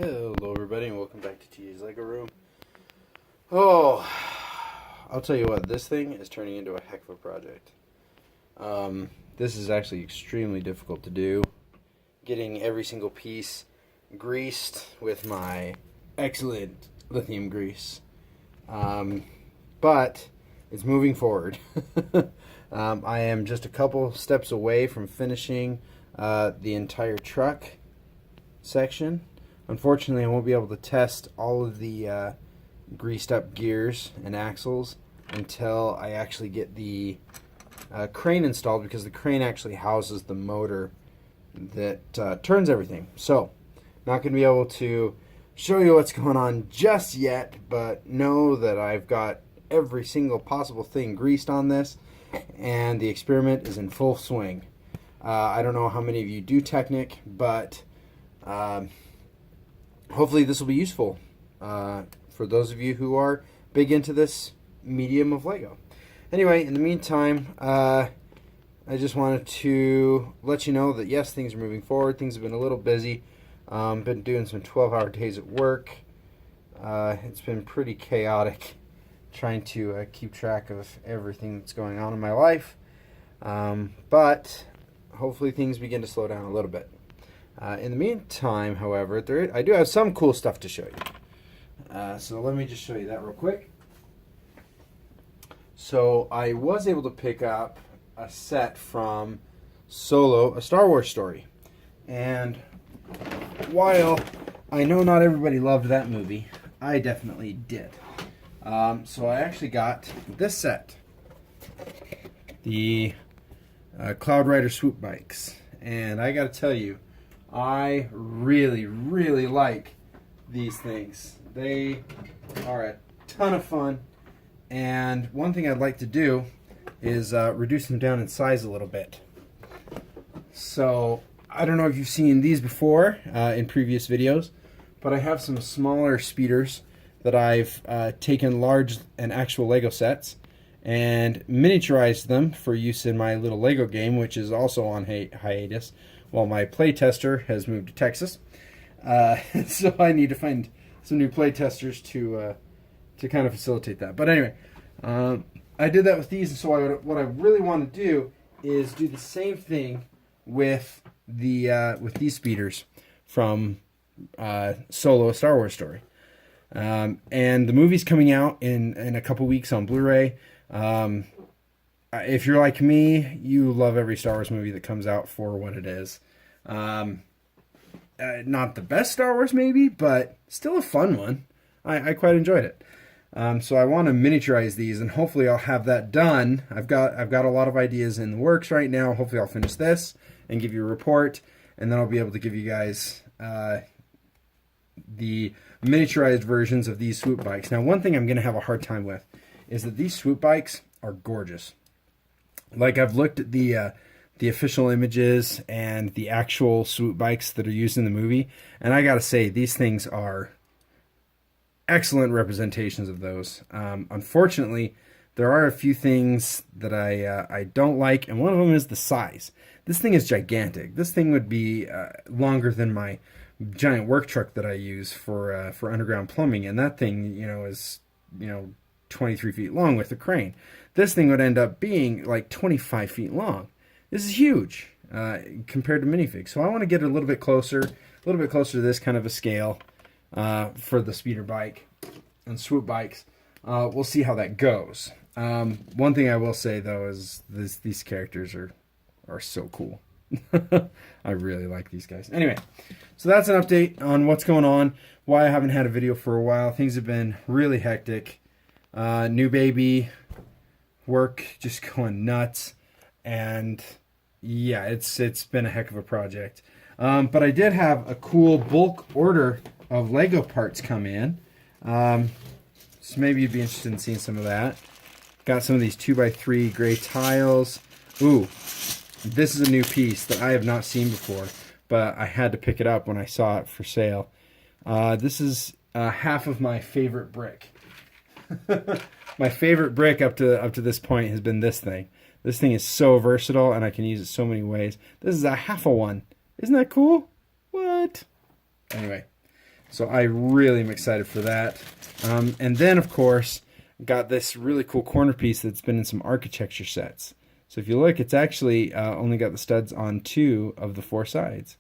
Hello everybody and welcome back to TJ's Lego Room. Oh, I'll tell you what, this thing is turning into a heck of a project. This is actually extremely difficult to do. Getting every single piece greased with my excellent lithium grease. But it's moving forward. I am just a couple steps away from finishing the entire truck section. Unfortunately, I won't be able to test all of the greased up gears and axles until I actually get the crane installed, because the crane actually houses the motor that turns everything. So, not going to be able to show you what's going on just yet, but know that I've got every single possible thing greased on this, and the experiment is in full swing. I don't know how many of you do Technic, but hopefully this will be useful for those of you who are big into this medium of Lego. Anyway, in the meantime, I just wanted to let you know that yes, things are moving forward. Things have been a little busy. Been doing some 12-hour days at work. It's been pretty chaotic trying to keep track of everything that's going on in my life. But hopefully things begin to slow down a little bit. In the meantime, however, I do have some cool stuff to show you. So let me just show you that real quick. So I was able to pick up a set from Solo, a Star Wars story. And while I know not everybody loved that movie, I definitely did. So I actually got this set. The Cloud Rider swoop bikes. And I gotta tell you, I really, really like these things. They are a ton of fun, and one thing I'd like to do is reduce them down in size a little bit. So, I don't know if you've seen these before in previous videos, but I have some smaller speeders that I've taken large and actual Lego sets and miniaturized them for use in my little Lego game, which is also on hiatus, while my playtester has moved to Texas. So I need to find some new playtesters to kind of facilitate that. But anyway, I did that with these, and so what I really want to do is do the same thing with these speeders from Solo, a Star Wars story. And the movie's coming out in a couple weeks on Blu-ray. If you're like me, you love every Star Wars movie that comes out for what it is. Not the best Star Wars maybe, but still a fun one. I quite enjoyed it. So I want to miniaturize these, and hopefully I'll have that done. I've got a lot of ideas in the works right now. Hopefully I'll finish this and give you a report, and then I'll be able to give you guys the miniaturized versions of these swoop bikes. Now, one thing I'm going to have a hard time with is that these swoop bikes are gorgeous. Like, I've looked at the official images and the actual swoop bikes that are used in the movie, and I gotta say, these things are excellent representations of those. Unfortunately, there are a few things that I don't like, and one of them is the size. This thing is gigantic. This thing would be longer than my giant work truck that I use for underground plumbing, and that thing, is 23 feet long with the crane. This thing would end up being like 25 feet long. This is huge compared to minifigs. So I want to get a little bit closer to this kind of a scale for the speeder bike and swoop bikes. We'll see how that goes. One thing I will say though is these characters are so cool. I really like these guys. Anyway, so that's an update on what's going on, why I haven't had a video for a while. Things have been really hectic. New baby, work just going nuts, and yeah, it's been a heck of a project. But I did have a cool bulk order of Lego parts come in, so maybe you'd be interested in seeing some of that. Got some of these 2x3 gray tiles. Ooh, this is a new piece that I have not seen before, but I had to pick it up when I saw it for sale. This is half of my favorite brick. My favorite brick up to this point has been this thing. This thing is so versatile, and I can use it so many ways. This is a half a one. Isn't that cool? What? Anyway, So I really am excited for that. And then, of course, got this really cool corner piece that's been in some architecture sets. So if you look, it's actually only got the studs on 2 of the 4 sides.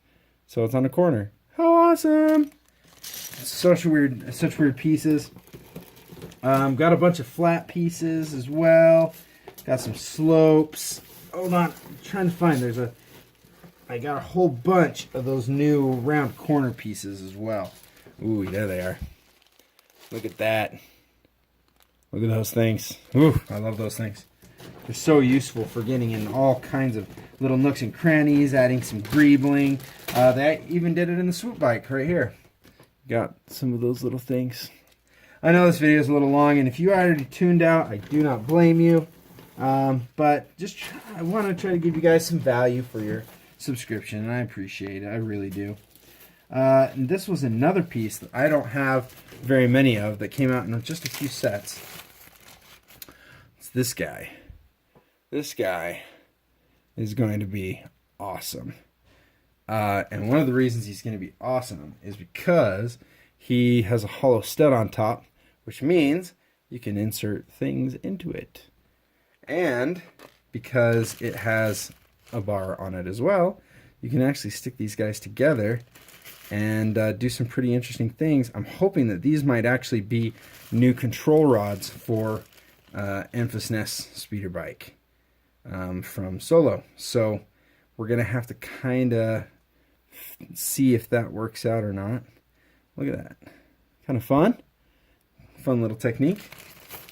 So it's on a corner. How awesome! Such weird pieces. Got a bunch of flat pieces as well. Got some slopes. Hold on, I'm trying to find. I got a whole bunch of those new round corner pieces as well. Ooh, there they are. Look at that. Look at those things. Ooh, I love those things. They're so useful for getting in all kinds of little nooks and crannies, adding some greebling. They even did it in the swoop bike right here. Got some of those little things. I know this video is a little long, and if you already tuned out, I do not blame you. But I want to try to give you guys some value for your subscription, and I appreciate it. I really do. And this was another piece that I don't have very many of that came out in just a few sets. It's this guy. This guy is going to be awesome. And one of the reasons he's going to be awesome is because he has a hollow stud on top, which means you can insert things into it. And because it has a bar on it as well, you can actually stick these guys together and do some pretty interesting things. I'm hoping that these might actually be new control rods for Enfys speeder bike from Solo. So we're going to have to kind of see if that works out or not. Look at that. Kind of fun. Fun little technique.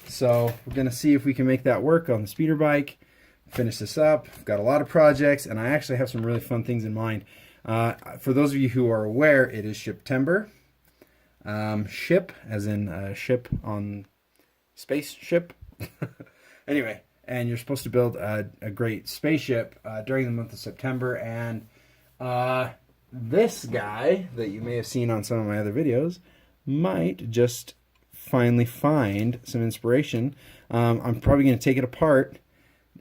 So we're going to see if we can make that work on the speeder bike. Finish this up. I've got a lot of projects, and I actually have some really fun things in mind. For those of you who are aware, it is Shiptember. Ship, as in ship on spaceship. Anyway, and you're supposed to build a great spaceship during the month of September. And this guy that you may have seen on some of my other videos might just finally find some inspiration. I'm probably going to take it apart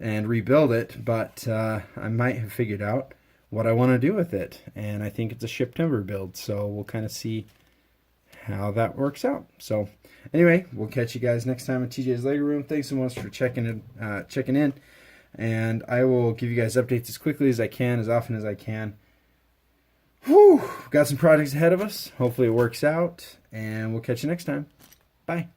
and rebuild it, but I might have figured out what I want to do with it, and I think it's a Shiptember build, so we'll kind of see how that works out. So anyway, we'll catch you guys next time at TJ's Lego Room. Thanks so much for checking in, and I will give you guys updates as quickly as I can, as often as I can. Whew, got some projects ahead of us. Hopefully it works out, and we'll catch you next time. Bye.